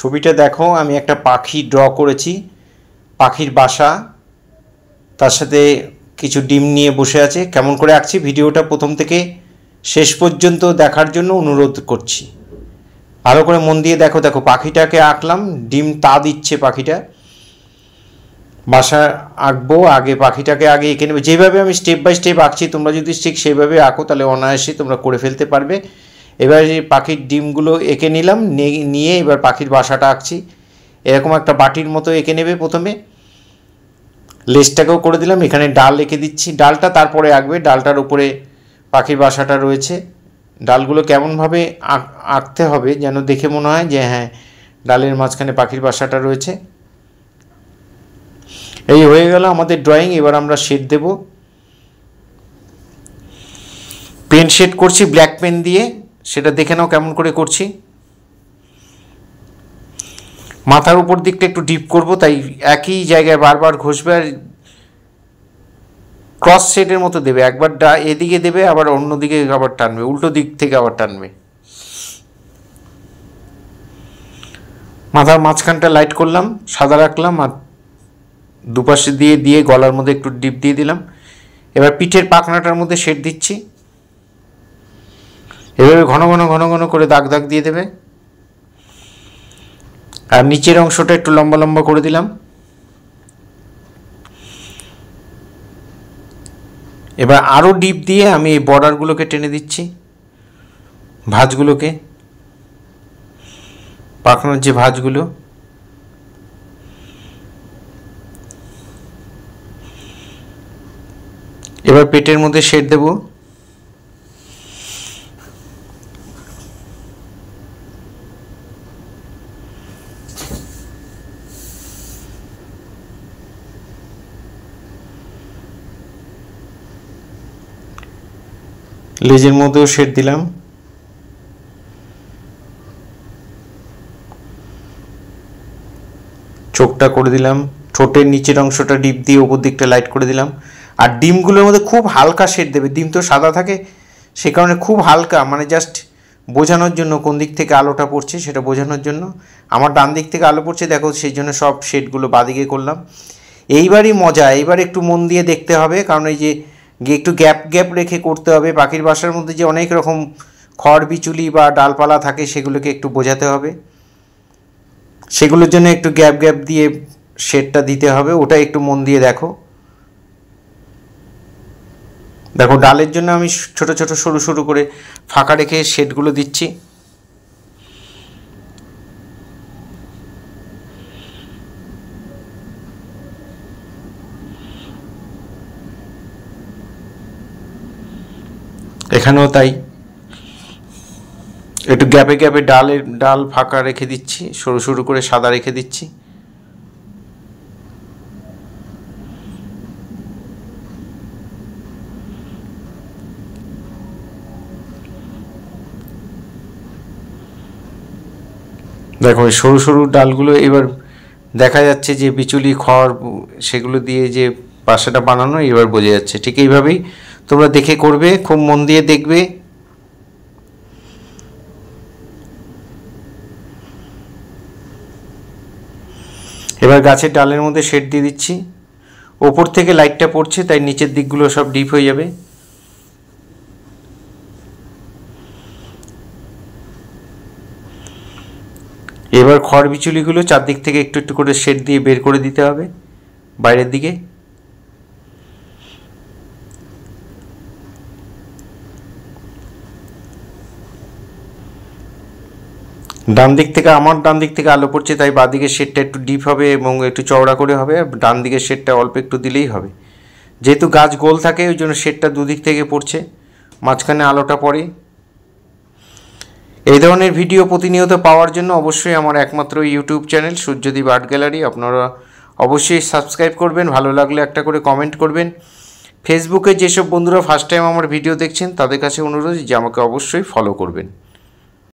ছবিটা দেখো, আমি একটা পাখি ড্র করেছি, পাখির বাসা, তার সাথে কিছু ডিম নিয়ে বসে আছে। কেমন করে আঁকছি ভিডিওটা প্রথম থেকে শেষ পর্যন্ত দেখার জন্য অনুরোধ করছি। ভালো করে মন দিয়ে দেখো। দেখো পাখিটাকে আঁকলাম, ডিম তা দিচ্ছে পাখিটা। বাসা আঁকবো, আগে পাখিটাকে আগে এঁকে নেবে। যেভাবে আমি স্টেপ বাই স্টেপ আঁকছি তোমরা যদি ঠিক সেইভাবে আঁকো তাহলে অনায়াসে তোমরা করে ফেলতে পারবে। এবার এই পাখির ডিমগুলো এঁকে নিলাম, নিয়ে এবার পাখির বাসাটা আঁকছি। এরকম একটা বাটির মতো এঁকে নেবে প্রথমে। লেজটাকেও করে দিলাম, এখানে ডাল এঁকে দিচ্ছি। ডালটা তারপরে আঁকবে, ডালটার উপরে পাখির বাসাটা রয়েছে। ডালগুলো কেমনভাবে আঁকতে হবে যেন দেখে মনে হয় যে হ্যাঁ ডালের মাঝখানে পাখির বাসাটা রয়েছে। এই হয়ে গেল আমাদের ড্রয়িং। এবার আমরা শেড দেব। পেন শেড করছি ব্ল্যাক পেন দিয়ে, সেটা দেখে নাও কেমন করে করছি। মাথার উপর দিকটা একটু ডিপ করব, তাই একই জায়গায় বারবার ঘষবে আর ক্রস শেডের মতো দেবে। একবার এদিকে দেবে, আবার অন্যদিকে আবার টানবে, উল্টো দিক থেকে আবার টানবে। মাথার মাঝখানটা লাইট করলাম, সাদা রাখলাম, আর দুপাশে দিয়ে গলার মধ্যে একটু ডিপ দিয়ে দিলাম। এবার পিঠের পাখনাটার মধ্যে শেড দিচ্ছি। এভাবে ঘন ঘন করে দাগ দাগ দিয়ে দেবে। আর নিচের অংশটা একটু লম্বা লম্বা করে দিলাম। এবার আরও ডিপ দিয়ে আমি এই বর্ডারগুলোকে টেনে দিচ্ছি, ভাঁজগুলোকে, পাখনার যে ভাঁজগুলো। এবার পেটের মধ্যে শেড দেব। লেজের মধ্যেও শেড দিলাম। চোখটা করে দিলাম, ঠোঁটের নিচের অংশটা ডিপ দিয়ে ওপর দিকটা লাইট করে দিলাম। আর ডিমগুলোর মধ্যে খুব হালকা শেড দেবে। ডিম তো সাদা থাকে, সে কারণে খুব হালকা, মানে জাস্ট বোঝানোর জন্য কোন দিক থেকে আলোটা পড়ছে সেটা বোঝানোর জন্য। আমার ডান দিক থেকে আলো পড়ছে দেখো, সেই জন্য সব শেডগুলো বাদিকে করলাম। এইবারই মজা, এইবার একটু মন দিয়ে দেখতে হবে, কারণ এই যে একটু গ্যাপ রেখে করতে হবে। পাখির বাসার মধ্যে যে অনেক রকম খড় বিচুলি বা ডালপালা থাকে সেগুলোকে একটু বোঝাতে হবে, সেগুলোর জন্য একটু গ্যাপ দিয়ে শেডটা দিতে হবে। ওটা একটু মন দিয়ে দেখো। দেখো ডালের জন্য আমি ছোট ছোট সরু করে ফাঁকা রেখে শেডগুলো দিচ্ছি। এখানেও তাই, একটু গ্যাপে ডাল ফাঁকা রেখে দিচ্ছি, সরু করে সাদা রেখে দিচ্ছি। দেখো এই সরু ডালগুলো এবার দেখা যাচ্ছে যে বিচুলি খড় সেগুলো দিয়ে যে বাসাটা বানানো এবার বোঝা যাচ্ছে। ঠিক এইভাবেই তোমরা দেখে করবে, খুব মন দিয়ে দেখবে। এবার গাছের ডালের মধ্যে শেড দিয়ে দিচ্ছি। ওপর থেকে লাইটটা পড়ছে তাই নিচের দিকগুলো সব ডিপ হয়ে যাবে। এবার খড় বিচুলিগুলো চারদিক থেকে একটু করে শেড দিয়ে বের করে দিতে হবে বাইরের দিকে। আমার ডান দিক থেকে আলো পড়ছে তাই বাঁদিকের শেডটা একটু ডিপ হবে এবং একটু চওড়া করে হবে। ডান দিকের শেডটা অল্প একটু দিলেই হবে। যেহেতু গাছ গোল থাকে ওই জন্য শেডটা দুদিক থেকে পড়ছে, মাঝখানে আলোটা পড়ে। এই ধরনের ভিডিও প্রতিনিয়ত পাওয়ার জন্য অবশ্যই আমার একমাত্র YouTube channel Suryadip art gallery আপনারা অবশ্যই সাবস্ক্রাইব করবেন। ভালো লাগলে একটা করে কমেন্ট করবেন। ফেসবুকে যেসব বন্ধুরা ফার্স্ট টাইম আমার ভিডিও দেখছেন তাদের কাছে অনুরোধ যে আমাকে অবশ্যই ফলো করবেন।